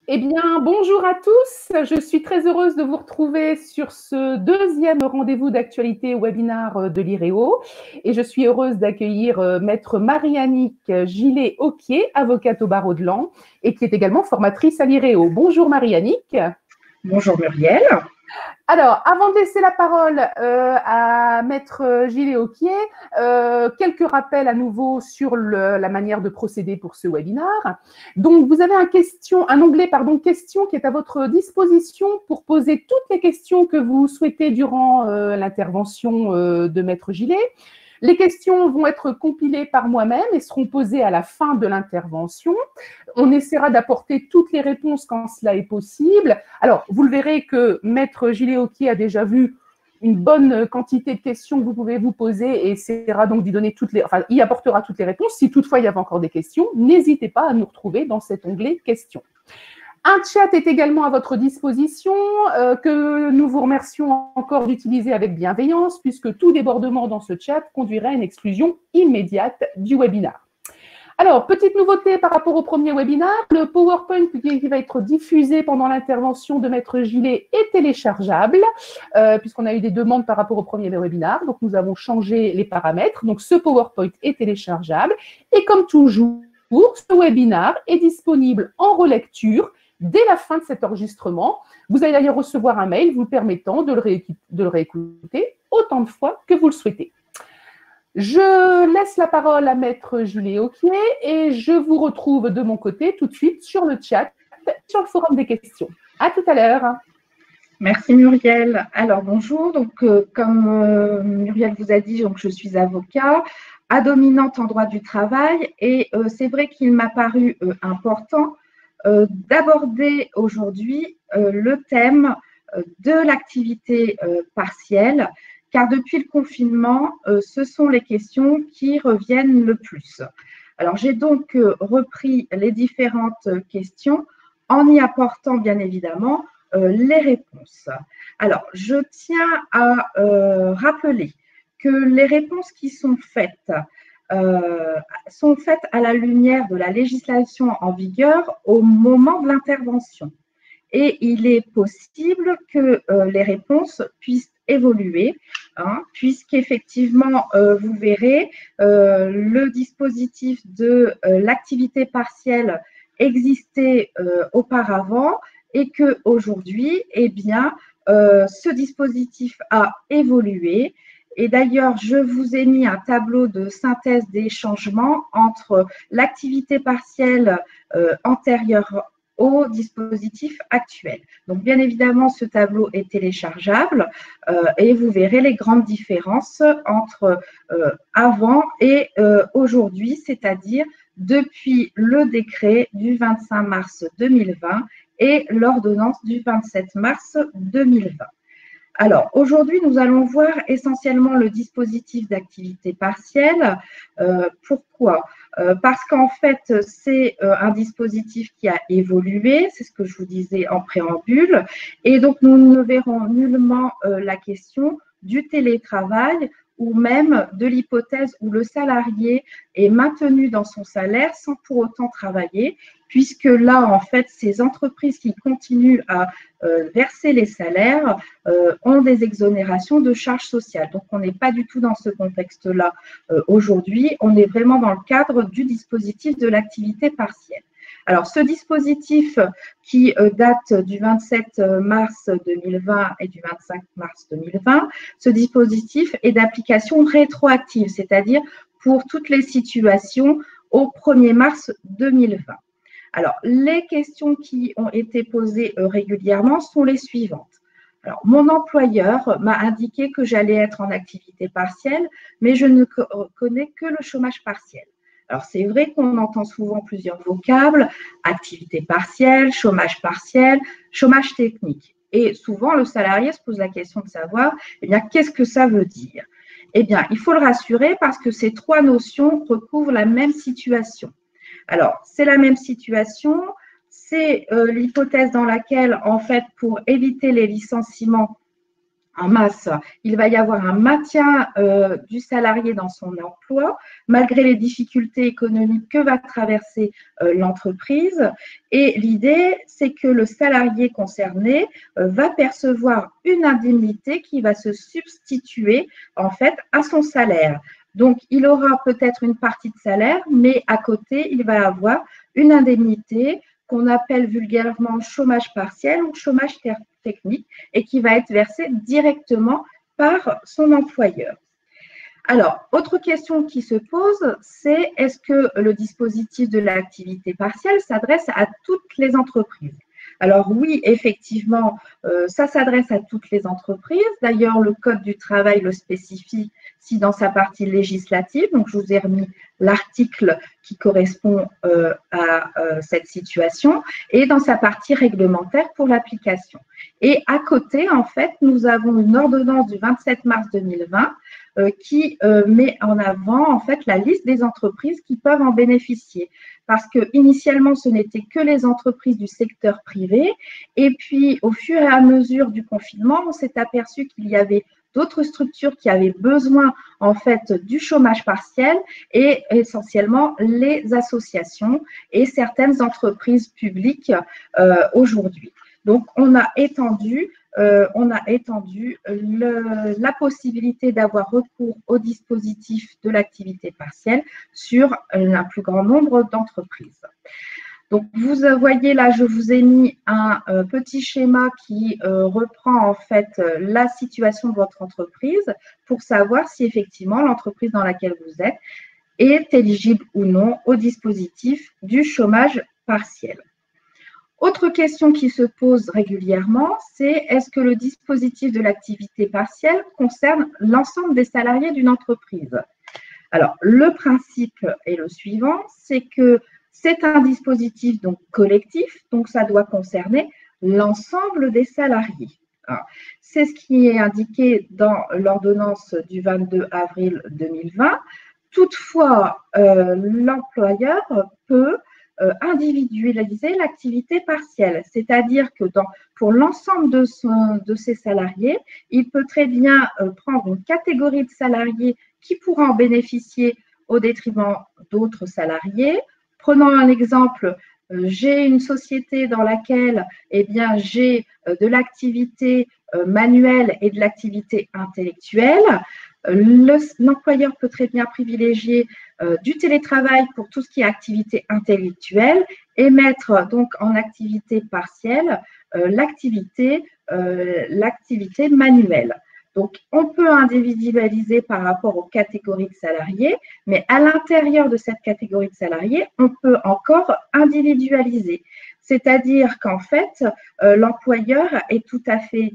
Eh bien, bonjour à tous. Je suis très heureuse de vous retrouver sur ce deuxième rendez-vous d'actualité webinar de l'IREO. Et je suis heureuse d'accueillir maître Marie-Annick Gillet-Auquier, avocate au barreau de Laon, et qui est également formatrice à l'IREO. Bonjour Marie-Annick. Bonjour Muriel. Alors, avant de laisser la parole à maître Gillet-Auquier, quelques rappels à nouveau sur la manière de procéder pour ce webinaire. Donc, vous avez un onglet questions qui est à votre disposition pour poser toutes les questions que vous souhaitez durant l'intervention de maître Gillet. Les questions vont être compilées par moi-même et seront posées à la fin de l'intervention. On essaiera d'apporter toutes les réponses quand cela est possible. Alors, vous le verrez que maître Gillet-Auquier a déjà vu une bonne quantité de questions que vous pouvez vous poser et essaiera donc d'y donner y apportera toutes les réponses. Si toutefois il y avait encore des questions, n'hésitez pas à nous retrouver dans cet onglet questions. Un chat est également à votre disposition, que nous vous remercions encore d'utiliser avec bienveillance, puisque tout débordement dans ce chat conduirait à une exclusion immédiate du webinaire. Alors, petite nouveauté par rapport au premier webinaire, le PowerPoint qui va être diffusé pendant l'intervention de maître Gillet est téléchargeable, puisqu'on a eu des demandes par rapport au premier webinaire, donc nous avons changé les paramètres. Donc, ce PowerPoint est téléchargeable. Et comme toujours, ce webinaire est disponible en relecture dès la fin de cet enregistrement. Vous allez d'ailleurs recevoir un mail vous permettant de le réécouter autant de fois que vous le souhaitez. Je laisse la parole à maître Gillet-Auquier et je vous retrouve de mon côté tout de suite sur le chat, sur le forum des questions. À tout à l'heure. Merci Muriel. Alors bonjour, donc comme Muriel vous a dit, donc, je suis avocat à dominante en droit du travail et c'est vrai qu'il m'a paru important d'aborder aujourd'hui le thème de l'activité partielle, car depuis le confinement, ce sont les questions qui reviennent le plus. Alors j'ai donc repris les différentes questions en y apportant bien évidemment les réponses. Alors, je tiens à rappeler que les réponses qui sont faites à la lumière de la législation en vigueur au moment de l'intervention. Et il est possible que les réponses puissent évoluer, puisqu'effectivement, vous verrez, le dispositif de l'activité partielle existait auparavant et qu'aujourd'hui, eh bien, ce dispositif a évolué. Et d'ailleurs, je vous ai mis un tableau de synthèse des changements entre l'activité partielle antérieure au dispositif actuel. Donc, bien évidemment, ce tableau est téléchargeable et vous verrez les grandes différences entre avant et aujourd'hui, c'est-à-dire depuis le décret du 25 mars 2020 et l'ordonnance du 27 mars 2020. Alors, aujourd'hui, nous allons voir essentiellement le dispositif d'activité partielle. Pourquoi ? Parce qu'en fait, c'est un dispositif qui a évolué, c'est ce que je vous disais en préambule, et donc nous ne verrons nullement la question du télétravail ou même de l'hypothèse où le salarié est maintenu dans son salaire sans pour autant travailler, puisque là, en fait, ces entreprises qui continuent à verser les salaires ont des exonérations de charges sociales. Donc, on n'est pas du tout dans ce contexte-là aujourd'hui. On est vraiment dans le cadre du dispositif de l'activité partielle. Alors, ce dispositif qui date du 27 mars 2020 et du 25 mars 2020, ce dispositif est d'application rétroactive, c'est-à-dire pour toutes les situations au 1er mars 2020. Alors, les questions qui ont été posées régulièrement sont les suivantes. Alors, mon employeur m'a indiqué que j'allais être en activité partielle, mais je ne connais que le chômage partiel. Alors, c'est vrai qu'on entend souvent plusieurs vocables, activité partielle, chômage technique. Et souvent, le salarié se pose la question de savoir, eh bien, qu'est-ce que ça veut dire ? Eh bien, il faut le rassurer parce que ces trois notions recouvrent la même situation. Alors, c'est la même situation, c'est l'hypothèse dans laquelle, en fait, pour éviter les licenciements, en masse, il va y avoir un maintien du salarié dans son emploi, malgré les difficultés économiques que va traverser l'entreprise. Et l'idée, c'est que le salarié concerné va percevoir une indemnité qui va se substituer en fait à son salaire. Donc, il aura peut-être une partie de salaire, mais à côté, il va avoir une indemnité qu'on appelle vulgairement chômage partiel ou chômage technique et qui va être versée directement par son employeur. Alors, autre question qui se pose, c'est est-ce que le dispositif de l'activité partielle s'adresse à toutes les entreprises? Alors oui, effectivement, ça s'adresse à toutes les entreprises. D'ailleurs, le Code du travail le spécifie si dans sa partie législative. Donc, je vous ai remis l'article qui correspond à cette situation et dans sa partie réglementaire pour l'application. Et à côté, en fait, nous avons une ordonnance du 27 mars 2020 qui met en avant en fait la liste des entreprises qui peuvent en bénéficier. Parce que initialement, ce n'était que les entreprises du secteur privé. Et puis, au fur et à mesure du confinement, on s'est aperçu qu'il y avait d'autres structures qui avaient besoin en fait du chômage partiel et essentiellement les associations et certaines entreprises publiques aujourd'hui. Donc, on a étendu la possibilité d'avoir recours au dispositif de l'activité partielle sur un plus grand nombre d'entreprises. Donc, vous voyez là, je vous ai mis un petit schéma qui reprend en fait la situation de votre entreprise pour savoir si effectivement l'entreprise dans laquelle vous êtes est éligible ou non au dispositif du chômage partiel. Autre question qui se pose régulièrement, c'est est-ce que le dispositif de l'activité partielle concerne l'ensemble des salariés d'une entreprise? Alors, le principe est le suivant, c'est que c'est un dispositif donc collectif, donc ça doit concerner l'ensemble des salariés. C'est ce qui est indiqué dans l'ordonnance du 22 avril 2020. Toutefois, l'employeur peut individualiser l'activité partielle, c'est-à-dire que pour l'ensemble de ses salariés, il peut très bien prendre une catégorie de salariés qui pourra en bénéficier au détriment d'autres salariés. Prenons un exemple, j'ai une société dans laquelle j'ai de l'activité manuelle et de l'activité intellectuelle. L'employeur peut très bien privilégier du télétravail pour tout ce qui est activité intellectuelle et mettre donc en activité partielle l'activité manuelle. Donc, on peut individualiser par rapport aux catégories de salariés, mais à l'intérieur de cette catégorie de salariés, on peut encore individualiser. C'est-à-dire qu'en fait, l'employeur est tout à fait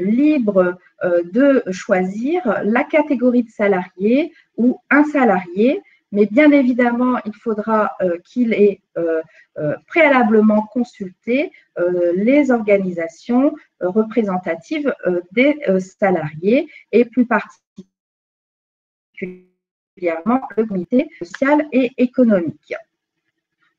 libre de choisir la catégorie de salariés ou un salarié, mais bien évidemment, il faudra qu'il ait préalablement consulté les organisations représentatives des salariés et plus particulièrement le comité social et économique.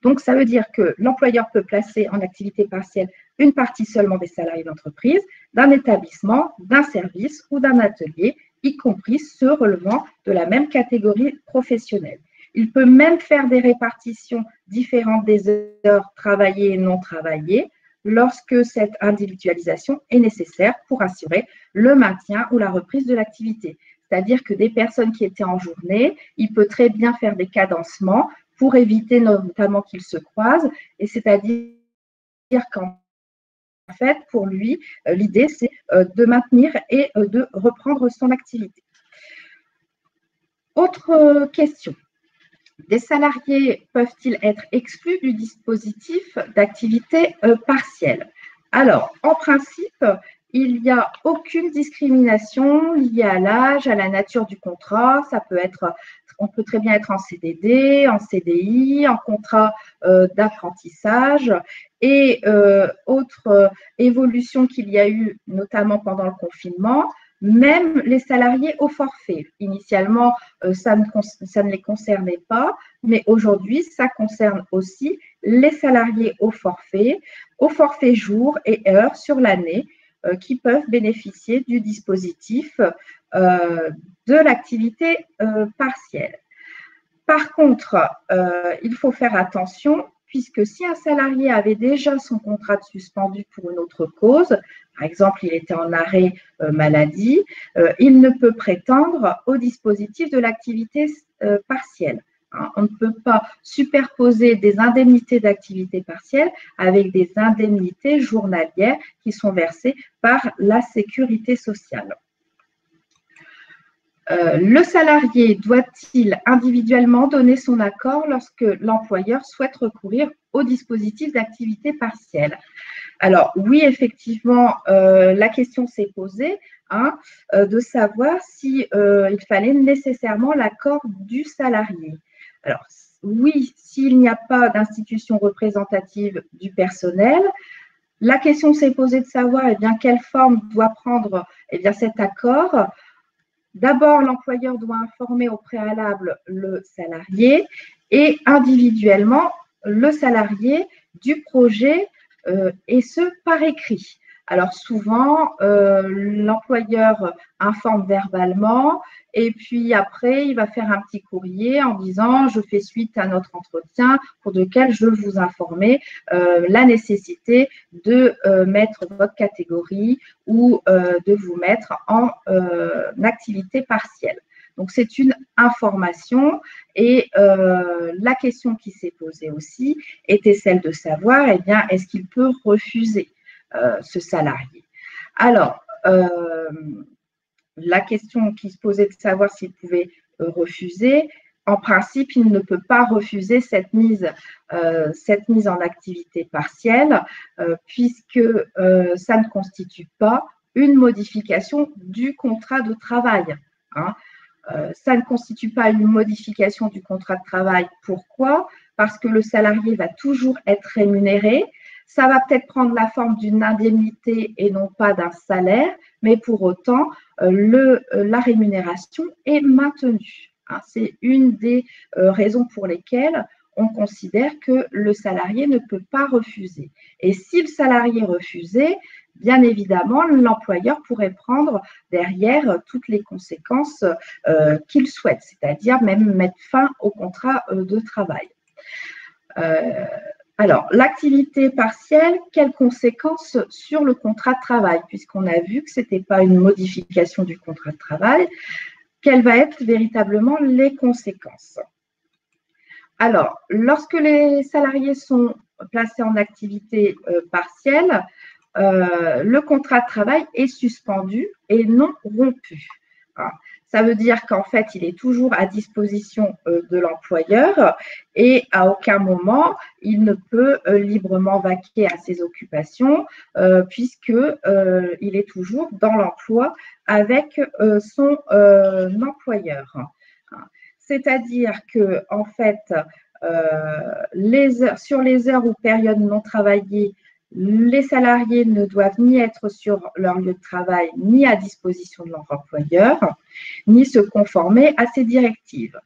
Donc, ça veut dire que l'employeur peut placer en activité partielle une partie seulement des salariés d'entreprise, d'un établissement, d'un service ou d'un atelier, y compris ceux relevant de la même catégorie professionnelle. Il peut même faire des répartitions différentes des heures travaillées et non travaillées lorsque cette individualisation est nécessaire pour assurer le maintien ou la reprise de l'activité. C'est-à-dire que des personnes qui étaient en journée, il peut très bien faire des cadencements pour éviter notamment qu'ils se croisent, et c'est-à-dire qu'en fait, pour lui, l'idée, c'est de maintenir et de reprendre son activité. Autre question. Des salariés peuvent-ils être exclus du dispositif d'activité partielle? Alors, en principe, il n'y a aucune discrimination liée à l'âge, à la nature du contrat. On peut très bien être en CDD, en CDI, en contrat d'apprentissage. Et autre évolution qu'il y a eu, notamment pendant le confinement, même les salariés au forfait. Initialement, ça ne les concernait pas, mais aujourd'hui, ça concerne aussi les salariés au forfait jour et heure sur l'année. qui peuvent bénéficier du dispositif de l'activité partielle. Par contre, il faut faire attention puisque si un salarié avait déjà son contrat de suspendu pour une autre cause, par exemple, il était en arrêt maladie, il ne peut prétendre au dispositif de l'activité partielle. Hein, on ne peut pas superposer des indemnités d'activité partielle avec des indemnités journalières qui sont versées par la sécurité sociale. Le salarié doit-il individuellement donner son accord lorsque l'employeur souhaite recourir au dispositif d'activité partielle? Alors oui, effectivement, la question s'est posée hein, de savoir si il fallait nécessairement l'accord du salarié. Alors oui, s'il n'y a pas d'institution représentative du personnel, la question s'est posée de savoir eh bien, quelle forme doit prendre eh bien, cet accord. D'abord, l'employeur doit informer au préalable le salarié et individuellement le salarié du projet et ce par écrit. Alors souvent, l'employeur informe verbalement et puis après, il va faire un petit courrier en disant « Je fais suite à notre entretien pour lequel je veux vous informer la nécessité de mettre votre catégorie ou de vous mettre en activité partielle ». Donc, c'est une information et la question qui s'est posée aussi était celle de savoir, eh bien, est-ce qu'il peut refuser ce salarié? Alors, la question qui se posait de savoir s'il pouvait refuser, en principe, il ne peut pas refuser cette mise en activité partielle puisque ça ne constitue pas une modification du contrat de travail. Hein. Ça ne constitue pas une modification du contrat de travail. Pourquoi? Parce que le salarié va toujours être rémunéré. Ça va peut-être prendre la forme d'une indemnité et non pas d'un salaire, mais pour autant, la rémunération est maintenue. Hein, c'est une des raisons pour lesquelles on considère que le salarié ne peut pas refuser. Et si le salarié refusait, bien évidemment, l'employeur pourrait prendre derrière toutes les conséquences qu'il souhaite, c'est-à-dire même mettre fin au contrat de travail. Alors, l'activité partielle, quelles conséquences sur le contrat de travail? Puisqu'on a vu que ce n'était pas une modification du contrat de travail, quelles vont être véritablement les conséquences? Alors, lorsque les salariés sont placés en activité partielle, le contrat de travail est suspendu et non rompu. Ça veut dire qu'en fait, il est toujours à disposition de l'employeur et à aucun moment, il ne peut librement vaquer à ses occupations puisqu'il est toujours dans l'emploi avec son employeur. C'est-à-dire que, en fait, sur les heures ou périodes non travaillées, les salariés ne doivent ni être sur leur lieu de travail, ni à disposition de leur employeur, ni se conformer à ces directives.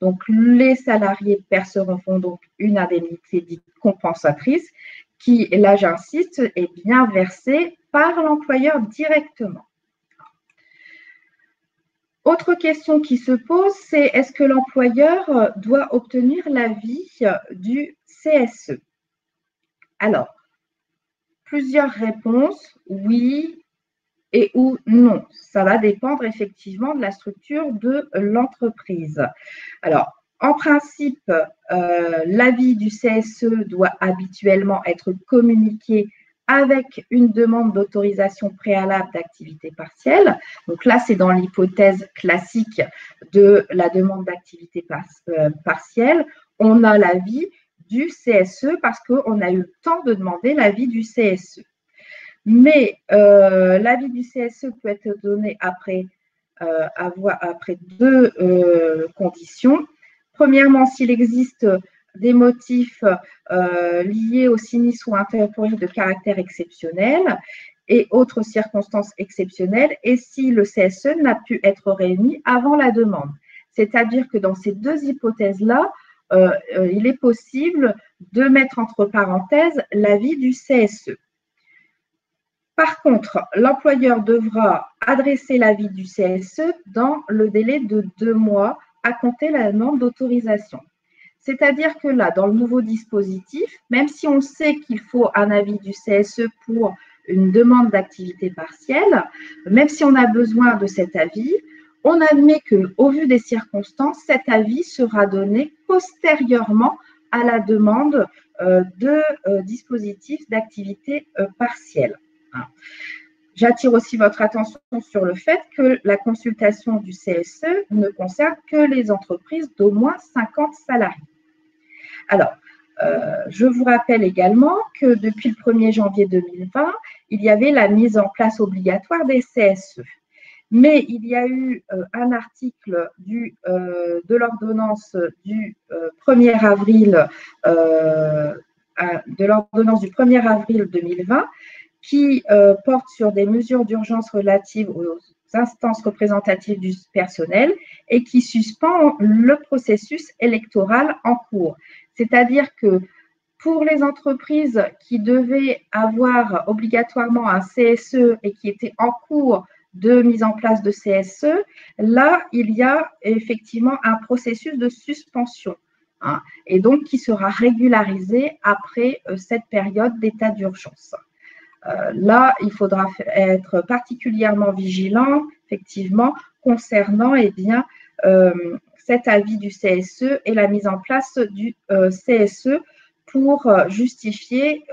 Donc, les salariés percevront donc une indemnité dite compensatrice qui, là j'insiste, est bien versée par l'employeur directement. Autre question qui se pose, c'est est-ce que l'employeur doit obtenir l'avis du CSE? Alors, plusieurs réponses, oui et ou non. Ça va dépendre effectivement de la structure de l'entreprise. Alors, en principe, l'avis du CSE doit habituellement être communiqué avec une demande d'autorisation préalable d'activité partielle. Donc là, c'est dans l'hypothèse classique de la demande d'activité partielle. On a l'avis du CSE parce qu'on a eu le temps de demander l'avis du CSE. Mais l'avis du CSE peut être donné après deux conditions. Premièrement, s'il existe des motifs liés au sinistre ou intempéries de caractère exceptionnel et autres circonstances exceptionnelles, et si le CSE n'a pu être réuni avant la demande. C'est-à-dire que dans ces deux hypothèses-là, il est possible de mettre entre parenthèses l'avis du CSE. Par contre, l'employeur devra adresser l'avis du CSE dans le délai de 2 mois à compter la demande d'autorisation. C'est-à-dire que là, dans le nouveau dispositif, même si on sait qu'il faut un avis du CSE pour une demande d'activité partielle, même si on a besoin de cet avis, on admet qu'au vu des circonstances, cet avis sera donné postérieurement à la demande de dispositif d'activité partielle. J'attire aussi votre attention sur le fait que la consultation du CSE ne concerne que les entreprises d'au moins 50 salariés. Alors, je vous rappelle également que depuis le 1er janvier 2020, il y avait la mise en place obligatoire des CSE. Mais il y a eu un article de l'ordonnance du 1er avril de l'ordonnance du 1er avril 2020 qui porte sur des mesures d'urgence relatives aux instances représentatives du personnel et qui suspend le processus électoral en cours. C'est-à-dire que pour les entreprises qui devaient avoir obligatoirement un CSE et qui étaient en cours de mise en place de CSE, là, il y a effectivement un processus de suspension, hein, et donc qui sera régularisé après cette période d'état d'urgence. Là, il faudra être particulièrement vigilant, effectivement, concernant cet avis du CSE et la mise en place du CSE pour justifier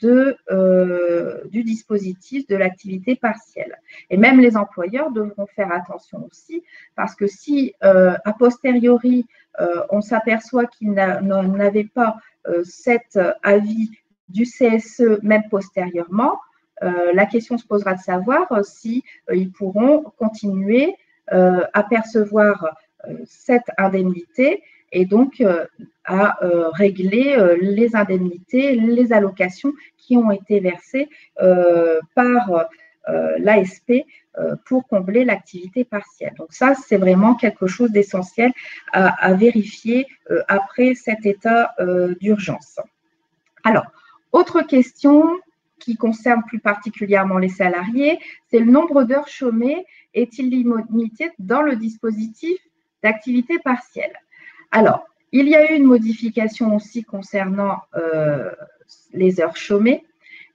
du dispositif de l'activité partielle. Et même les employeurs devront faire attention aussi, parce que si, a posteriori, on s'aperçoit qu'ils n'avaient pas cet avis du CSE, même postérieurement, la question se posera de savoir si ils pourront continuer à percevoir cette indemnité et donc à régler les indemnités, les allocations qui ont été versées par l'ASP pour combler l'activité partielle. Donc ça, c'est vraiment quelque chose d'essentiel à vérifier après cet état d'urgence. Alors, autre question qui concerne plus particulièrement les salariés, c'est le nombre d'heures chômées est-il limité dans le dispositif d'activité partielle? Alors, il y a eu une modification aussi concernant les heures chômées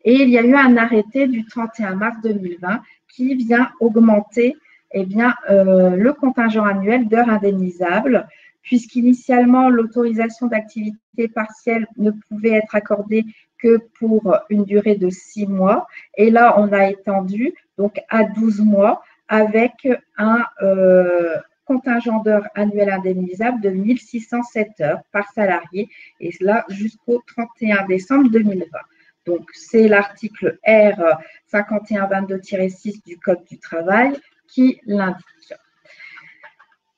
et il y a eu un arrêté du 31 mars 2020 qui vient augmenter le contingent annuel d'heures indemnisables, puisqu'initialement, l'autorisation d'activité partielle ne pouvait être accordée que pour une durée de 6 mois. Et là, on a étendu donc à 12 mois avec un contingent d'heures annuelles indemnisables de 1607 heures par salarié, et cela jusqu'au 31 décembre 2020. Donc, c'est l'article R 5122-6 du Code du travail qui l'indique.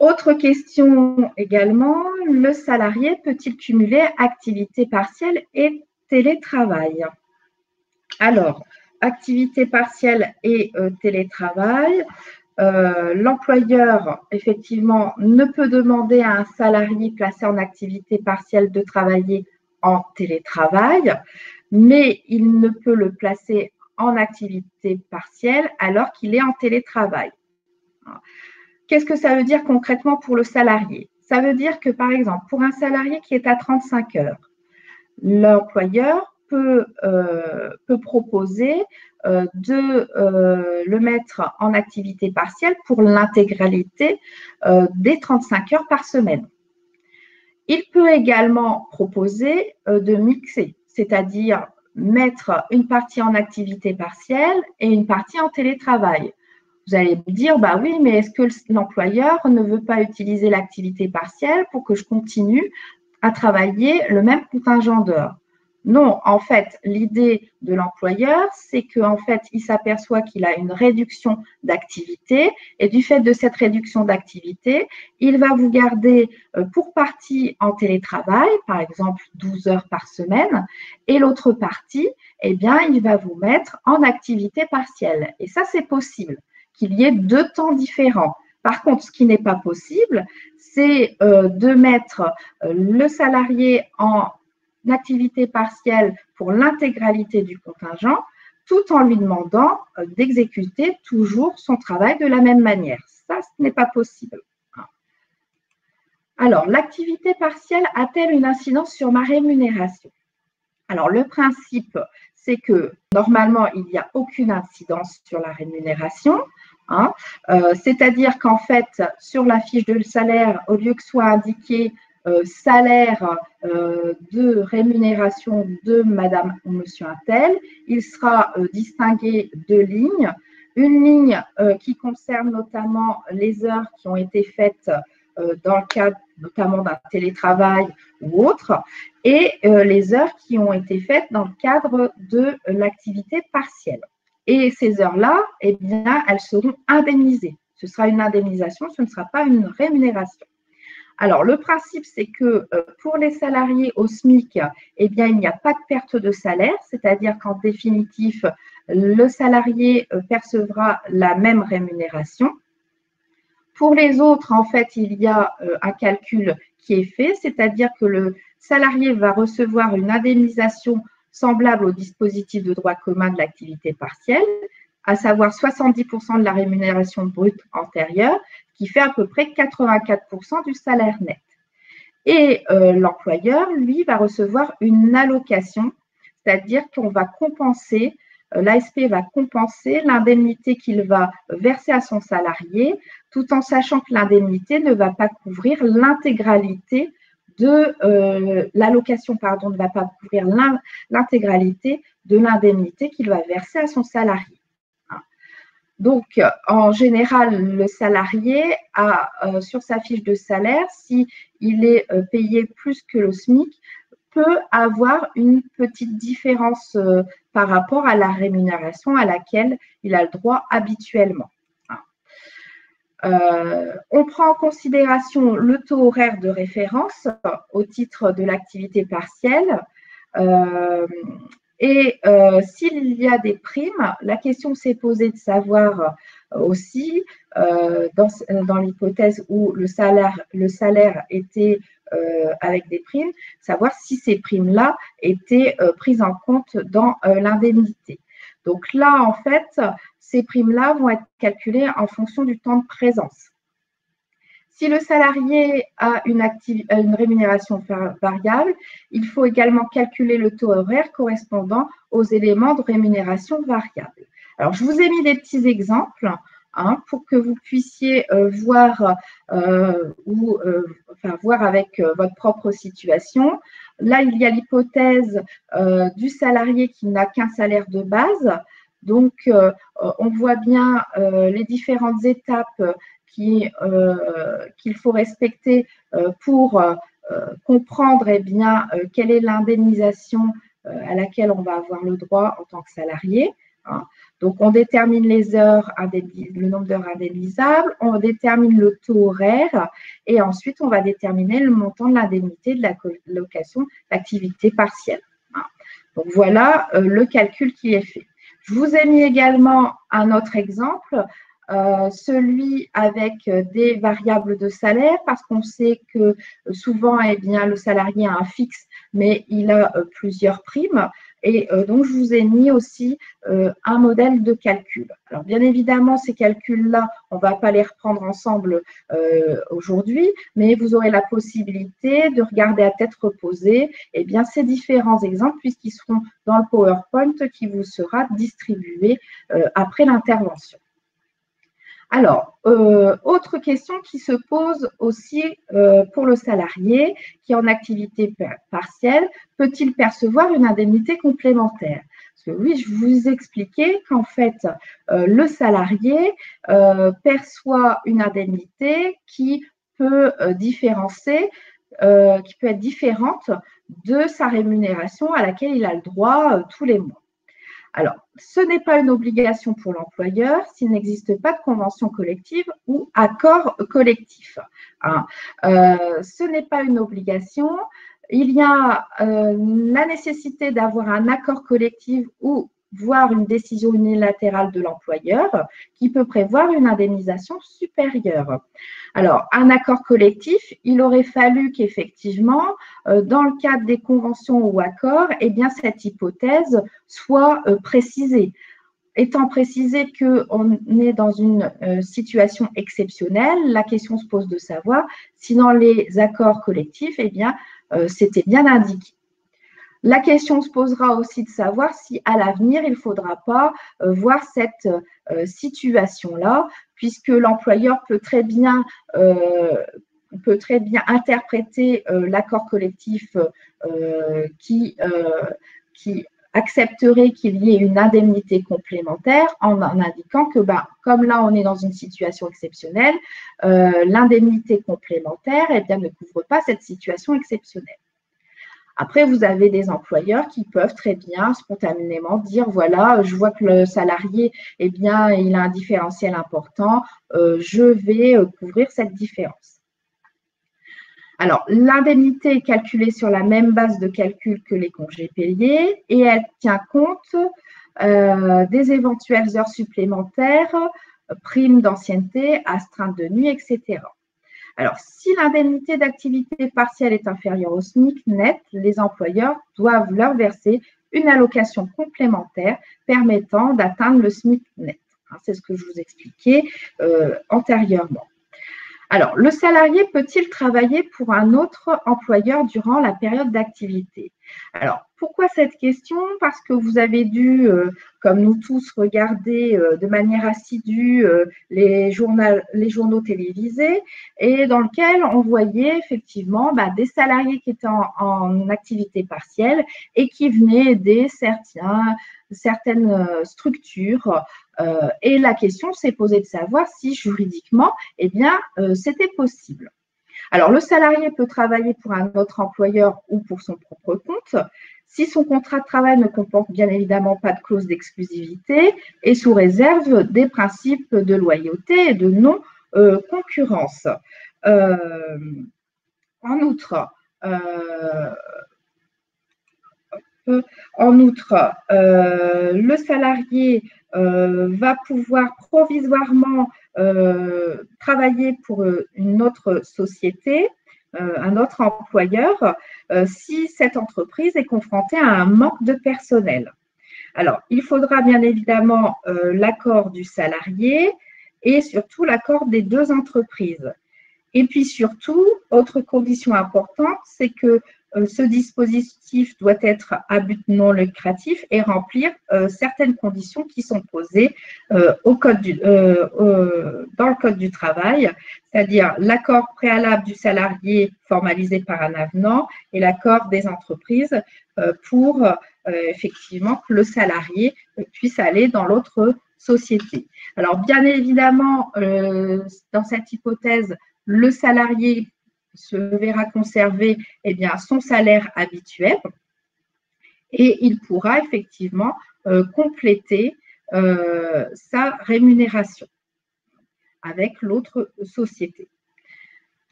Autre question également, le salarié peut-il cumuler activité partielle et télétravail? Alors, activité partielle et télétravail, l'employeur, effectivement, ne peut demander à un salarié placé en activité partielle de travailler en télétravail, mais il ne peut le placer en activité partielle alors qu'il est en télétravail. Qu'est-ce que ça veut dire concrètement pour le salarié? Ça veut dire que, par exemple, pour un salarié qui est à 35 heures, l'employeur peut proposer de le mettre en activité partielle pour l'intégralité des 35 heures par semaine. Il peut également proposer de mixer, c'est-à-dire mettre une partie en activité partielle et une partie en télétravail. Vous allez me dire, bah oui, mais est-ce que l'employeur ne veut pas utiliser l'activité partielle pour que je continue à travailler le même contingent d'heures? Non, en fait, l'idée de l'employeur, c'est qu'en fait, il s'aperçoit qu'il a une réduction d'activité et du fait de cette réduction d'activité, il va vous garder pour partie en télétravail, par exemple 12 heures par semaine, et l'autre partie, eh bien, il va vous mettre en activité partielle. Et ça, c'est possible, qu'il y ait 2 temps différents. Par contre, ce qui n'est pas possible, c'est de mettre le salarié en activité partielle pour l'intégralité du contingent, tout en lui demandant d'exécuter toujours son travail de la même manière. Ça, ce n'est pas possible. Alors, l'activité partielle a-t-elle une incidence sur ma rémunération? Alors, le principe, c'est que normalement, il n'y a aucune incidence sur la rémunération. C'est-à-dire qu'en fait, sur la fiche de salaire, au lieu que soit indiqué salaire de rémunération de madame ou monsieur untel, il sera distingué deux lignes. Une ligne qui concerne notamment les heures qui ont été faites dans le cadre notamment d'un télétravail ou autre, et les heures qui ont été faites dans le cadre de l'activité partielle. Et ces heures-là, eh bien, elles seront indemnisées. Ce sera une indemnisation, ce ne sera pas une rémunération. Alors, le principe, c'est que pour les salariés au SMIC, eh bien, il n'y a pas de perte de salaire, c'est-à-dire qu'en définitif, le salarié percevra la même rémunération. Pour les autres, en fait, il y a un calcul qui est fait, c'est-à-dire que le salarié va recevoir une indemnisation semblable au dispositif de droit commun de l'activité partielle, à savoir 70% de la rémunération brute antérieure, qui fait à peu près 84% du salaire net. Et l'employeur, lui, va recevoir une allocation, c'est-à-dire qu'on va compenser, l'ASP va compenser l'indemnité qu'il va verser à son salarié, tout en sachant que l'indemnité ne va pas couvrir l'intégralité de l'allocation, pardon, ne va pas couvrir l'intégralité de l'indemnité qu'il va verser à son salarié. Donc, en général, le salarié a sur sa fiche de salaire, s'il est payé plus que le SMIC, peut avoir une petite différence par rapport à la rémunération à laquelle il a le droit habituellement. On prend en considération le taux horaire de référence au titre de l'activité partielle. Et s'il y a des primes, la question s'est posée de savoir aussi, dans l'hypothèse où le salaire était avec des primes, savoir si ces primes-là étaient prises en compte dans l'indemnité. Donc là, en fait, ces primes-là vont être calculées en fonction du temps de présence. Si le salarié a une rémunération variable, il faut également calculer le taux horaire correspondant aux éléments de rémunération variable. Alors, je vous ai mis des petits exemples pour que vous puissiez voir voir avec votre propre situation. Là, il y a l'hypothèse du salarié qui n'a qu'un salaire de base. Donc, on voit bien les différentes étapes qu'il faut respecter pour comprendre quelle est l'indemnisation à laquelle on va avoir le droit en tant que salarié. Donc, on détermine les heures, le nombre d'heures indemnisables, on détermine le taux horaire et ensuite, on va déterminer le montant de l'indemnité de la location d'activité partielle. Donc, voilà le calcul qui est fait. Je vous ai mis également un autre exemple, celui avec des variables de salaire, parce qu'on sait que souvent, le salarié a un fixe, mais il a plusieurs primes. Et donc, je vous ai mis aussi un modèle de calcul. Alors, bien évidemment, ces calculs-là, on ne va pas les reprendre ensemble aujourd'hui, mais vous aurez la possibilité de regarder à tête reposée ces différents exemples, puisqu'ils seront dans le PowerPoint qui vous sera distribué après l'intervention. Alors, autre question qui se pose aussi pour le salarié qui est en activité partielle, peut-il percevoir une indemnité complémentaire? Parce que oui, je vous expliquais qu'en fait, le salarié perçoit une indemnité qui peut être différente de sa rémunération à laquelle il a le droit tous les mois. Alors, ce n'est pas une obligation pour l'employeur s'il n'existe pas de convention collective ou accord collectif. Ce n'est pas une obligation. Il y a la nécessité d'avoir un accord collectif ou voire une décision unilatérale de l'employeur qui peut prévoir une indemnisation supérieure. Alors, un accord collectif, il aurait fallu qu'effectivement, dans le cadre des conventions ou accords, eh bien, cette hypothèse soit précisée. Étant précisé qu'on est dans une situation exceptionnelle, la question se pose de savoir si dans les accords collectifs, eh bien, c'était bien indiqué. La question se posera aussi de savoir si à l'avenir, il ne faudra pas voir cette situation-là, puisque l'employeur peut très bien interpréter l'accord collectif qui accepterait qu'il y ait une indemnité complémentaire en indiquant que, comme là, on est dans une situation exceptionnelle, l'indemnité complémentaire eh bien, ne couvre pas cette situation exceptionnelle. Après, vous avez des employeurs qui peuvent très bien spontanément dire, voilà, je vois que le salarié, eh bien, il a un différentiel important, je vais couvrir cette différence. Alors, l'indemnité est calculée sur la même base de calcul que les congés payés et elle tient compte des éventuelles heures supplémentaires, primes d'ancienneté, astreintes de nuit, etc. Alors, si l'indemnité d'activité partielle est inférieure au SMIC net, les employeurs doivent leur verser une allocation complémentaire permettant d'atteindre le SMIC net. C'est ce que je vous expliquais antérieurement. Alors, le salarié peut-il travailler pour un autre employeur durant la période d'activité? Alors, pourquoi cette question? Parce que vous avez dû, comme nous tous, regarder de manière assidue les journaux télévisés et dans lesquels on voyait effectivement des salariés qui étaient en activité partielle et qui venaient aider certaines structures. Et la question s'est posée de savoir si juridiquement, eh bien, c'était possible. Alors, le salarié peut travailler pour un autre employeur ou pour son propre compte si son contrat de travail ne comporte bien évidemment pas de clause d'exclusivité et sous réserve des principes de loyauté et de non-concurrence. En outre, le salarié va pouvoir provisoirement travailler pour une autre société, un autre employeur, si cette entreprise est confrontée à un manque de personnel. Alors, il faudra bien évidemment l'accord du salarié et surtout l'accord des deux entreprises. Et puis surtout, autre condition importante, c'est que ce dispositif doit être à but non lucratif et remplir certaines conditions qui sont posées dans le Code du travail, c'est-à-dire l'accord préalable du salarié formalisé par un avenant et l'accord des entreprises pour effectivement que le salarié puisse aller dans l'autre société. Alors, bien évidemment, dans cette hypothèse, le salarié se verra conserver son salaire habituel et il pourra effectivement compléter sa rémunération avec l'autre société.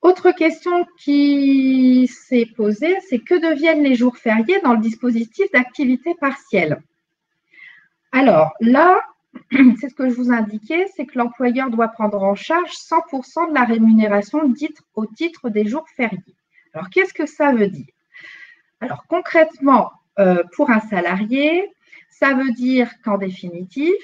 Autre question qui s'est posée, c'est que deviennent les jours fériés dans le dispositif d'activité partielle? Alors là, c'est ce que je vous indiquais, c'est que l'employeur doit prendre en charge 100% de la rémunération dite au titre des jours fériés. Alors, qu'est-ce que ça veut dire? Alors, concrètement, pour un salarié, ça veut dire qu'en définitif,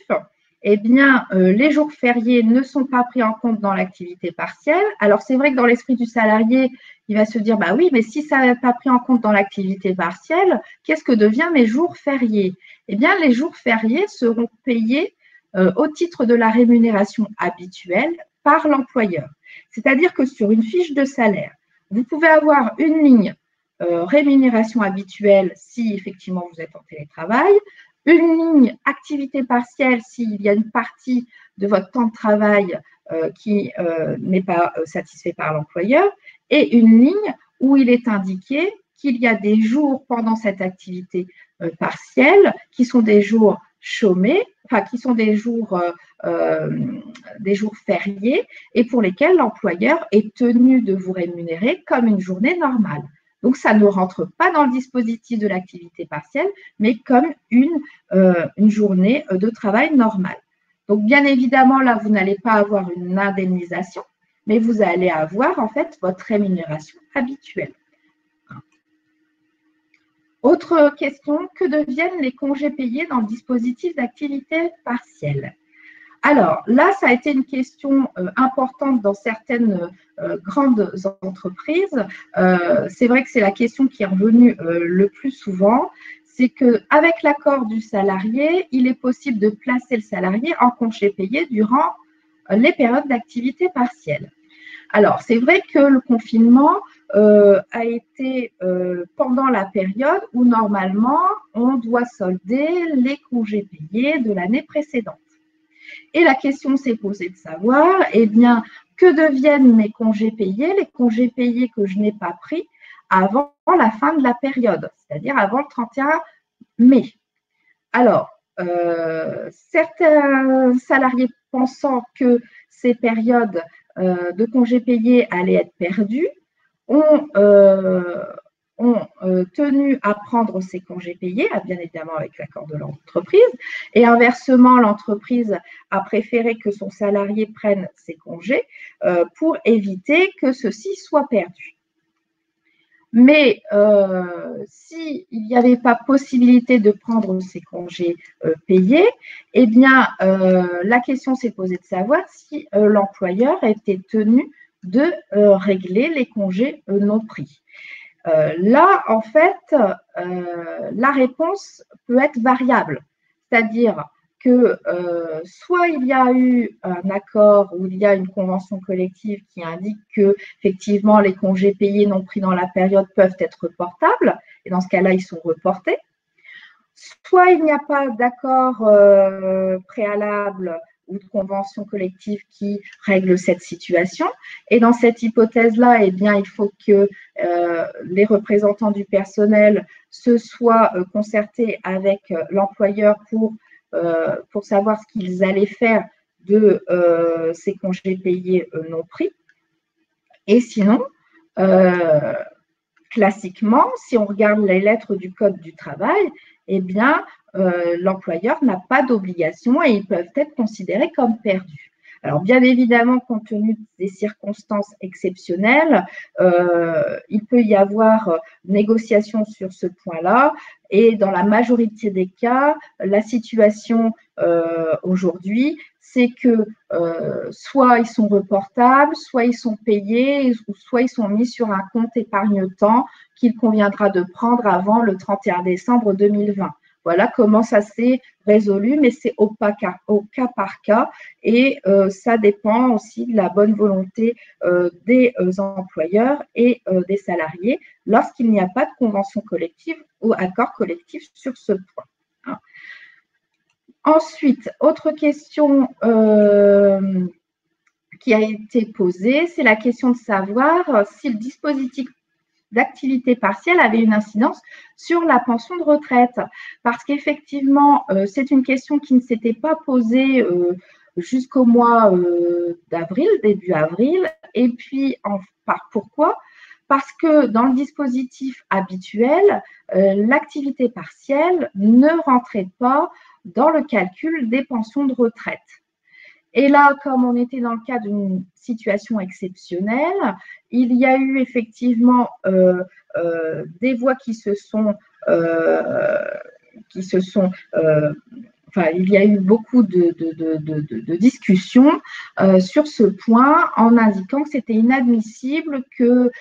les jours fériés ne sont pas pris en compte dans l'activité partielle. Alors, c'est vrai que dans l'esprit du salarié, il va se dire, oui, mais si ça n'est pas pris en compte dans l'activité partielle, qu'est-ce que devient mes jours fériés? Les jours fériés seront payés au titre de la rémunération habituelle par l'employeur. C'est-à-dire que sur une fiche de salaire, vous pouvez avoir une ligne rémunération habituelle si effectivement vous êtes en télétravail, une ligne activité partielle s'il y a une partie de votre temps de travail qui n'est pas satisfait par l'employeur et une ligne où il est indiqué qu'il y a des jours pendant cette activité partielle qui sont des jours chômés, qui sont des jours fériés et pour lesquels l'employeur est tenu de vous rémunérer comme une journée normale. Donc, ça ne rentre pas dans le dispositif de l'activité partielle, mais comme une journée de travail normale. Donc, bien évidemment, là, vous n'allez pas avoir une indemnisation, mais vous allez avoir en fait votre rémunération habituelle. Autre question, que deviennent les congés payés dans le dispositif d'activité partielle? Alors là, ça a été une question importante dans certaines grandes entreprises. C'est vrai que c'est la question qui est revenue le plus souvent. C'est qu'avec l'accord du salarié, il est possible de placer le salarié en congé payé durant les périodes d'activité partielle. Alors, c'est vrai que le confinement a été pendant la période où normalement on doit solder les congés payés de l'année précédente. Et la question s'est posée de savoir, eh bien, que deviennent mes congés payés, les congés payés que je n'ai pas pris avant la fin de la période, c'est-à-dire avant le 31 mai. Alors, certains salariés pensant que ces périodes de congés payés allaient être perdues ont tenu à prendre ces congés payés, bien évidemment avec l'accord de l'entreprise, et inversement, l'entreprise a préféré que son salarié prenne ses congés pour éviter que ceux-ci soient perdus. Mais s'il n'y avait pas possibilité de prendre ces congés payés, eh bien, la question s'est posée de savoir si l'employeur était tenu de régler les congés non pris. Là, en fait, la réponse peut être variable, c'est-à-dire que soit il y a eu un accord ou il y a une convention collective qui indique que effectivement les congés payés non pris dans la période peuvent être reportables, et dans ce cas-là, ils sont reportés. Soit il n'y a pas d'accord préalable ou de convention collective qui règle cette situation. Et dans cette hypothèse-là, eh bien, il faut que les représentants du personnel se soient concertés avec l'employeur pour savoir ce qu'ils allaient faire de ces congés payés non pris. Et sinon, classiquement, si on regarde les lettres du Code du travail, eh bien, l'employeur n'a pas d'obligation et ils peuvent être considérés comme perdus. Alors, bien évidemment, compte tenu des circonstances exceptionnelles, il peut y avoir négociation sur ce point-là. Et dans la majorité des cas, la situation aujourd'hui, c'est que soit ils sont reportables, soit ils sont payés, ou soit ils sont mis sur un compte épargne-temps qu'il conviendra de prendre avant le 31 décembre 2020. Voilà comment ça s'est résolu, mais c'est au cas par cas et ça dépend aussi de la bonne volonté des employeurs et des salariés lorsqu'il n'y a pas de convention collective ou accord collectif sur ce point. Hein. Ensuite, autre question qui a été posée, c'est la question de savoir si le dispositif d'activité partielle avait une incidence sur la pension de retraite. Parce qu'effectivement, c'est une question qui ne s'était pas posée jusqu'au mois d'avril, début avril. Et puis, pourquoi? Parce que dans le dispositif habituel, l'activité partielle ne rentrait pas dans le calcul des pensions de retraite. Et là, comme on était dans le cas d'une situation exceptionnelle, il y a eu effectivement des voix il y a eu beaucoup de discussions sur ce point en indiquant que c'était inadmissible que,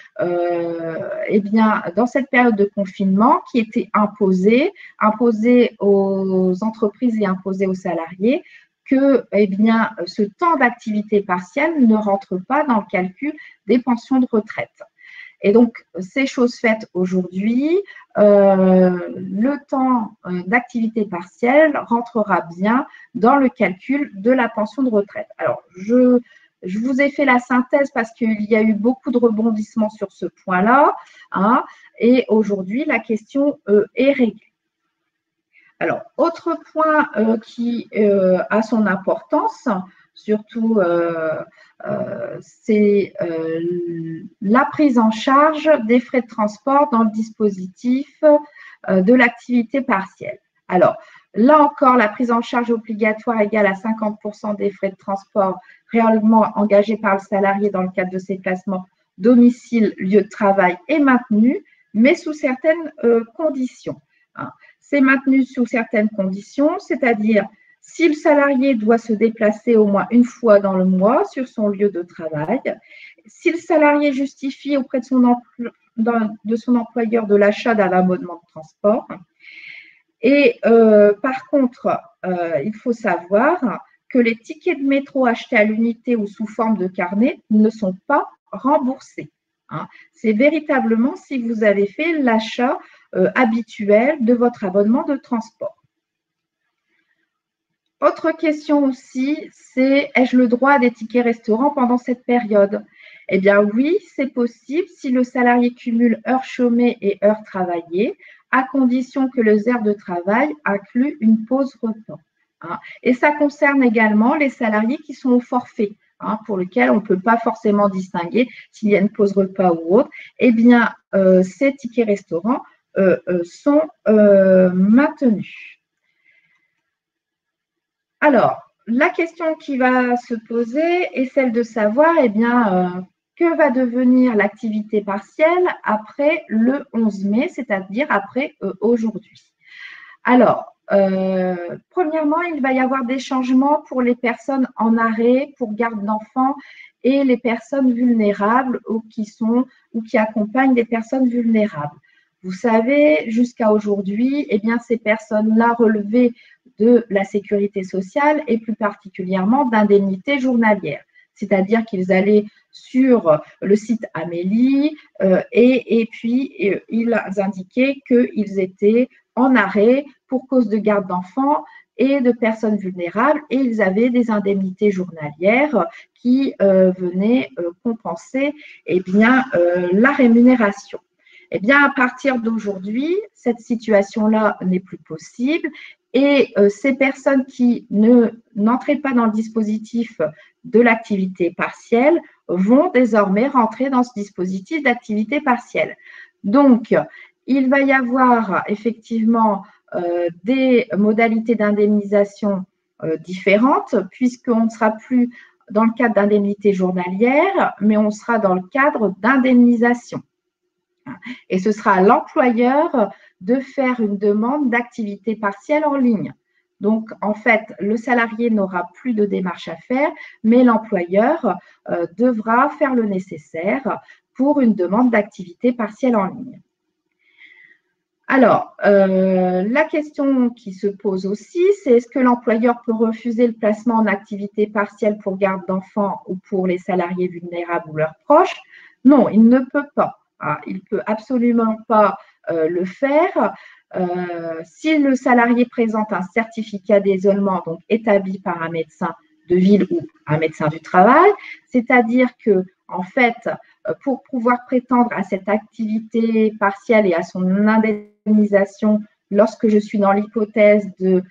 eh bien, dans cette période de confinement qui était imposée aux entreprises et imposée aux salariés, que eh bien, ce temps d'activité partielle ne rentre pas dans le calcul des pensions de retraite. Et donc, c'est chose faite aujourd'hui, le temps d'activité partielle rentrera bien dans le calcul de la pension de retraite. Alors, je vous ai fait la synthèse parce qu'il y a eu beaucoup de rebondissements sur ce point-là, hein, et aujourd'hui, la question est réglée. Alors, autre point qui a son importance surtout, c'est la prise en charge des frais de transport dans le dispositif de l'activité partielle. Alors, là encore, la prise en charge obligatoire égale à 50% des frais de transport réellement engagés par le salarié dans le cadre de ses placements domicile, lieu de travail est maintenue, mais sous certaines conditions. C'est maintenu sous certaines conditions, c'est-à-dire si le salarié doit se déplacer au moins une fois dans le mois sur son lieu de travail, si le salarié justifie auprès de son employeur de l'achat d'un abonnement de transport. Et par contre, il faut savoir que les tickets de métro achetés à l'unité ou sous forme de carnet ne sont pas remboursés. C'est véritablement si vous avez fait l'achat habituel de votre abonnement de transport. Autre question aussi, c'est ai-je le droit à des tickets restaurants pendant cette période? Eh bien oui, c'est possible si le salarié cumule heures chômées et heures travaillées, à condition que les heures de travail incluent une pause repas. Et ça concerne également les salariés qui sont au forfait, pour lesquels on ne peut pas forcément distinguer s'il y a une pause repas ou autre. Eh bien, ces tickets restaurants sont maintenus. Alors, la question qui va se poser est celle de savoir, eh bien, que va devenir l'activité partielle après le 11 mai, c'est-à-dire après aujourd'hui. Alors, premièrement, il va y avoir des changements pour les personnes en arrêt, pour garde d'enfants et les personnes vulnérables ou qui accompagnent des personnes vulnérables. Vous savez, jusqu'à aujourd'hui, eh bien, ces personnes-là relevaient de la sécurité sociale et plus particulièrement d'indemnités journalières. C'est-à-dire qu'ils allaient sur le site Amélie et puis ils indiquaient qu'ils étaient en arrêt pour cause de garde d'enfants et de personnes vulnérables et ils avaient des indemnités journalières qui venaient compenser eh bien, la rémunération. Eh bien, à partir d'aujourd'hui, cette situation-là n'est plus possible et ces personnes qui n'entraient pas dans le dispositif de l'activité partielle vont désormais rentrer dans ce dispositif d'activité partielle. Donc, il va y avoir effectivement des modalités d'indemnisation différentes puisqu'on ne sera plus dans le cadre d'indemnité journalière, mais on sera dans le cadre d'indemnisation. Et ce sera à l'employeur de faire une demande d'activité partielle en ligne. Donc, en fait, le salarié n'aura plus de démarche à faire, mais l'employeur devra faire le nécessaire pour une demande d'activité partielle en ligne. Alors, la question qui se pose aussi, c'est est-ce que l'employeur peut refuser le placement en activité partielle pour garde d'enfants ou pour les salariés vulnérables ou leurs proches? Non, il ne peut pas. Il ne peut absolument pas le faire. Si le salarié présente un certificat d'isolement donc établi par un médecin de ville ou un médecin du travail, c'est-à-dire que en fait, pour pouvoir prétendre à cette activité partielle et à son indemnisation lorsque je suis dans l'hypothèse de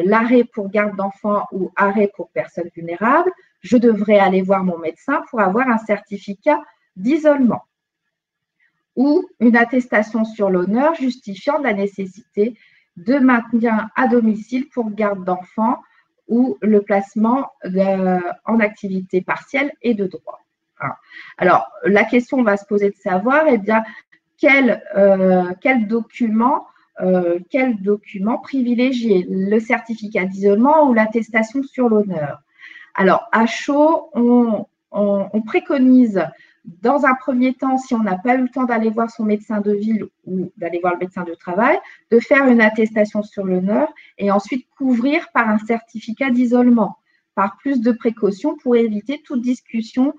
l'arrêt pour garde d'enfants ou arrêt pour personnes vulnérables, je devrais aller voir mon médecin pour avoir un certificat d'isolement ou une attestation sur l'honneur justifiant de la nécessité de maintien à domicile pour garde d'enfants ou le placement en activité partielle et de droit. Alors, la question va se poser de savoir, eh bien, quel document privilégier, le certificat d'isolement ou l'attestation sur l'honneur. Alors, à chaud, on préconise dans un premier temps, si on n'a pas eu le temps d'aller voir son médecin de ville ou d'aller voir le médecin du travail, de faire une attestation sur l'honneur et ensuite couvrir par un certificat d'isolement, par plus de précautions pour éviter toute discussion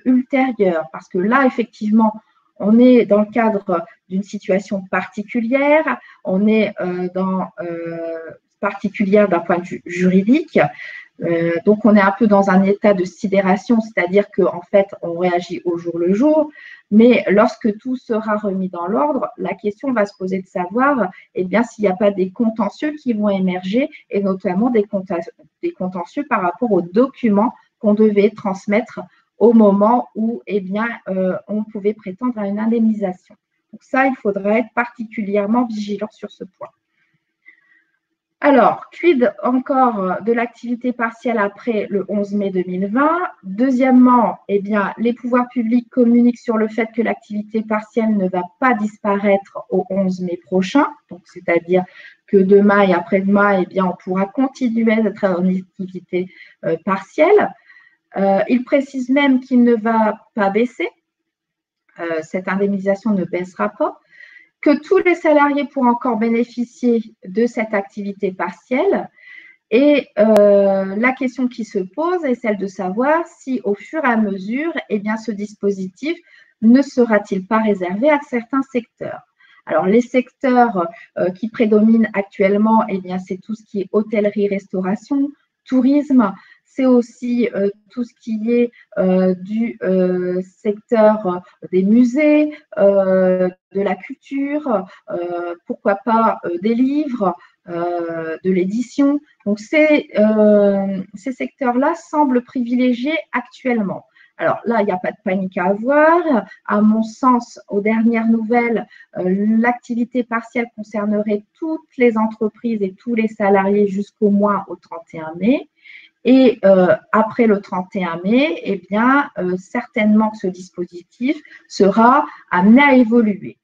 ultérieure. Parce que là, effectivement, on est dans le cadre d'une situation particulière, on est particulière d'un point de vue juridique. Donc, on est un peu dans un état de sidération, c'est-à-dire qu'en fait, on réagit au jour le jour. Mais lorsque tout sera remis dans l'ordre, la question va se poser de savoir eh bien, s'il n'y a pas des contentieux qui vont émerger, et notamment des contentieux par rapport aux documents qu'on devait transmettre au moment où on pouvait prétendre à une indemnisation. Donc ça, il faudra être particulièrement vigilant sur ce point. Alors, quid encore de l'activité partielle après le 11 mai 2020? Deuxièmement, les pouvoirs publics communiquent sur le fait que l'activité partielle ne va pas disparaître au 11 mai prochain. Donc, c'est-à-dire que demain et après-demain, on pourra continuer d'être en activité partielle. Ils précisent même qu'il ne va pas baisser. Cette indemnisation ne baissera pas. Que tous les salariés pourront encore bénéficier de cette activité partielle. Et la question qui se pose est celle de savoir si, au fur et à mesure, ce dispositif ne sera-t-il pas réservé à certains secteurs. Alors, les secteurs qui prédominent actuellement, c'est tout ce qui est hôtellerie, restauration, tourisme. C'est aussi tout ce qui est du secteur des musées, de la culture, pourquoi pas des livres, de l'édition. Donc, ces secteurs-là semblent privilégiés actuellement. Alors là, il n'y a pas de panique à avoir. À mon sens, aux dernières nouvelles, l'activité partielle concernerait toutes les entreprises et tous les salariés jusqu'au moins au 31 mai. Et après le 31 mai, certainement que ce dispositif sera amené à évoluer.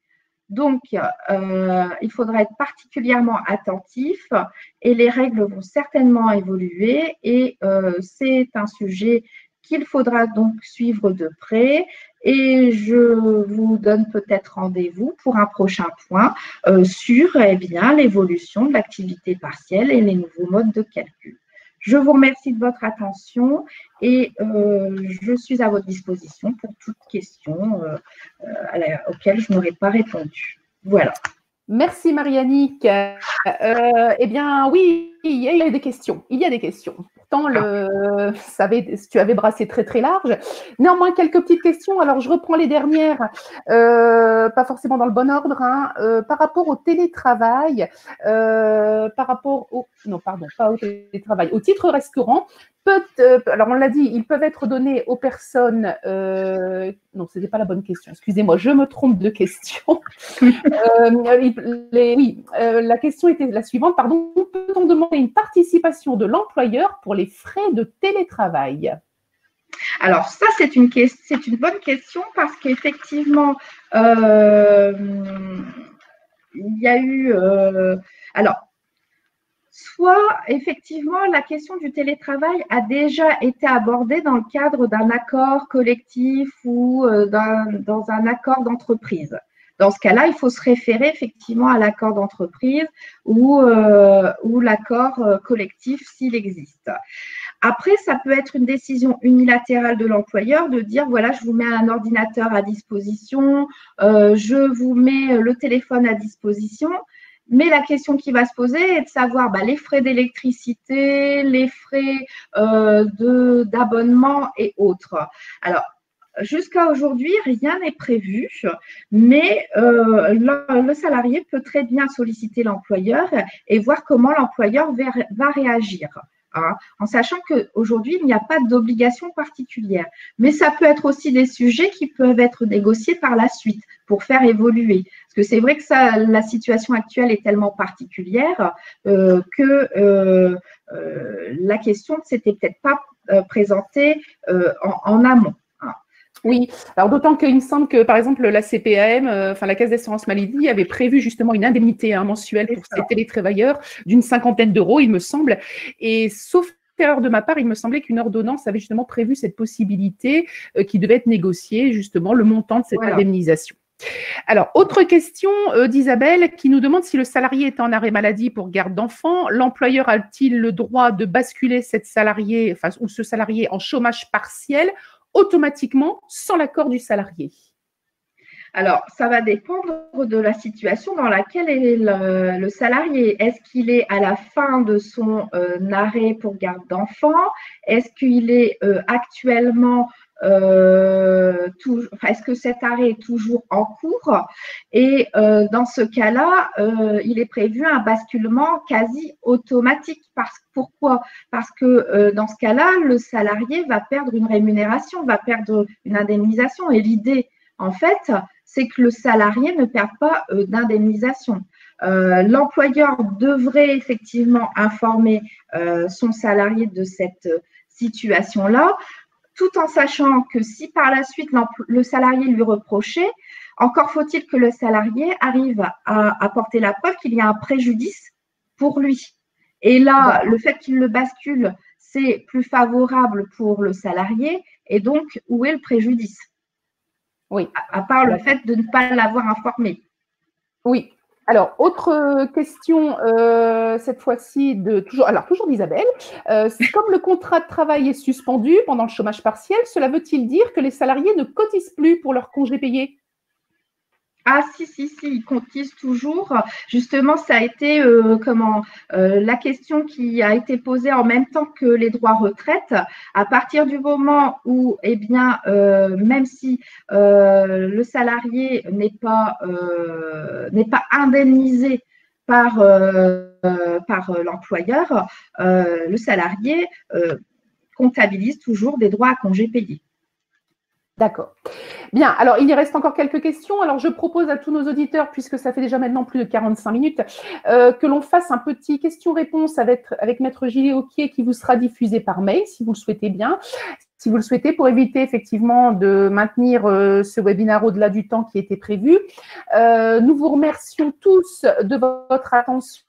Donc, il faudra être particulièrement attentif et les règles vont certainement évoluer et c'est un sujet qu'il faudra donc suivre de près et je vous donne peut-être rendez-vous pour un prochain point sur l'évolution de l'activité partielle et les nouveaux modes de calcul. Je vous remercie de votre attention et je suis à votre disposition pour toute question auxquelles je n'aurais pas répondu. Voilà. Merci Marie-Annick. Oui, il y a des questions. Il y a des questions. Pourtant, tu avais brassé très très large. Néanmoins, quelques petites questions. Alors, je reprends les dernières, pas forcément dans le bon ordre. Par rapport au télétravail, par rapport au… Non, pardon, pas au télétravail. Au titre restaurant, alors on l'a dit, ils peuvent être donnés aux personnes… non, ce n'était pas la bonne question. Excusez-moi, je me trompe de question. La question était la suivante. Pardon, peut-on demander une participation de l'employeur pour les frais de télétravail? Alors, ça, c'est une bonne question parce qu'effectivement, il y a eu… soit, effectivement, la question du télétravail a déjà été abordée dans le cadre d'un accord collectif ou dans un accord d'entreprise. Dans ce cas-là, il faut se référer effectivement à l'accord d'entreprise ou l'accord collectif s'il existe. Après, ça peut être une décision unilatérale de l'employeur de dire, voilà, je vous mets un ordinateur à disposition, je vous mets le téléphone à disposition. Mais la question qui va se poser est de savoir les frais d'électricité, les frais d'abonnement et autres. Alors, jusqu'à aujourd'hui, rien n'est prévu, mais le salarié peut très bien solliciter l'employeur et voir comment l'employeur va réagir. En sachant qu'aujourd'hui, il n'y a pas d'obligation particulière. Mais ça peut être aussi des sujets qui peuvent être négociés par la suite pour faire évoluer. Parce que c'est vrai que la situation actuelle est tellement particulière que la question ne s'était peut-être pas présentée en amont. Oui, alors d'autant qu'il me semble que, par exemple, la CPAM, la Caisse d'assurance maladie, avait prévu justement une indemnité mensuelle pour ces télétravailleurs d'une 50aine d'euros, il me semble. Et sauf erreur de ma part, il me semblait qu'une ordonnance avait justement prévu cette possibilité qui devait être négociée, justement, le montant de cette indemnisation. Alors, autre question d'Isabelle qui nous demande si le salarié est en arrêt maladie pour garde d'enfants, l'employeur a-t-il le droit de basculer ce salarié en chômage partiel automatiquement sans l'accord du salarié? Alors, ça va dépendre de la situation dans laquelle est le salarié. Est-ce qu'il est à la fin de son arrêt pour garde d'enfant? Est-ce qu'il est actuellement est-ce que cet arrêt est toujours en cours? Et dans ce cas-là, il est prévu un basculement quasi automatique. Pourquoi? Parce que dans ce cas-là, le salarié va perdre une rémunération, va perdre une indemnisation. Et l'idée, en fait, c'est que le salarié ne perde pas d'indemnisation. L'employeur devrait effectivement informer son salarié de cette situation-là, tout en sachant que si par la suite le salarié lui reprochait, encore faut-il que le salarié arrive à apporter la preuve qu'il y a un préjudice pour lui. Et là, le fait qu'il le bascule, c'est plus favorable pour le salarié. Et donc, où est le préjudice? Oui. À part le fait de ne pas l'avoir informé. Oui. Alors, autre question, cette fois-ci toujours d'Isabelle. Comme le contrat de travail est suspendu pendant le chômage partiel, cela veut-il dire que les salariés ne cotisent plus pour leurs congés payés? Ah si, ils cotisent toujours. Justement, ça a été la question qui a été posée en même temps que les droits retraite. À partir du moment où, même si le salarié n'est pas indemnisé par l'employeur, le salarié comptabilise toujours des droits à congés payés. D'accord. Bien, alors il y reste encore quelques questions. Alors je propose à tous nos auditeurs, puisque ça fait déjà maintenant plus de 45 minutes, que l'on fasse un petit question-réponse avec Maître Gilles Auquier qui vous sera diffusé par mail, si vous le souhaitez bien. Si vous le souhaitez, pour éviter effectivement de maintenir ce webinaire au-delà du temps qui était prévu. Nous vous remercions tous de votre attention.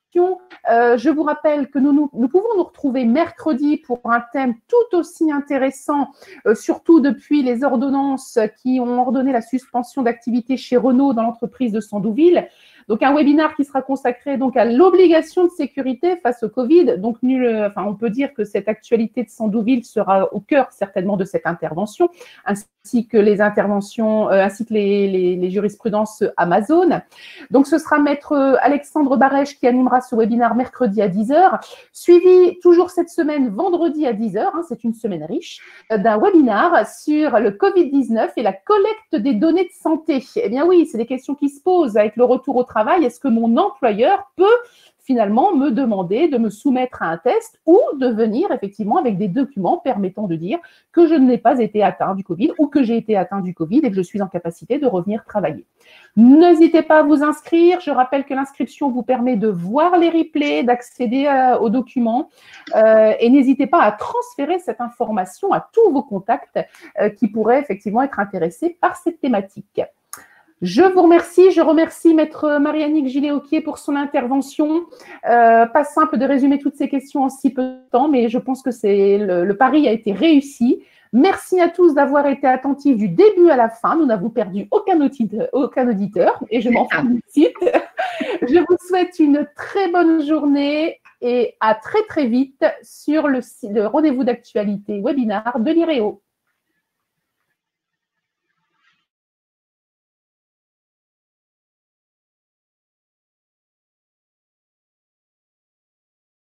Je vous rappelle que nous pouvons nous retrouver mercredi pour un thème tout aussi intéressant, surtout depuis les ordonnances qui ont ordonné la suspension d'activité chez Renault dans l'entreprise de Sandouville. Donc, un webinaire qui sera consacré donc à l'obligation de sécurité face au Covid. Donc, on peut dire que cette actualité de Sandouville sera au cœur certainement de cette intervention, ainsi que les interventions, ainsi que les jurisprudences Amazon. Donc, ce sera Maître Alexandre Barèche qui animera ce webinaire mercredi à 10h, suivi toujours cette semaine vendredi à 10h, c'est une semaine riche, d'un webinaire sur le Covid-19 et la collecte des données de santé. Eh bien oui, c'est des questions qui se posent avec le retour au travail. Est-ce que mon employeur peut finalement me demander de me soumettre à un test ou de venir effectivement avec des documents permettant de dire que je n'ai pas été atteint du Covid ou que j'ai été atteint du Covid et que je suis en capacité de revenir travailler. N'hésitez pas à vous inscrire. Je rappelle que l'inscription vous permet de voir les replays, d'accéder aux documents et n'hésitez pas à transférer cette information à tous vos contacts qui pourraient effectivement être intéressés par cette thématique. Je vous remercie. Je remercie Maître Marie-Annick Gillet Auquier pour son intervention. Pas simple de résumer toutes ces questions en si peu de temps, mais je pense que le pari a été réussi. Merci à tous d'avoir été attentifs du début à la fin. Nous n'avons perdu aucun auditeur et je m'en félicite. Je vous souhaite une très bonne journée et à très très vite sur le rendez-vous d'actualité webinaire de l'IREO.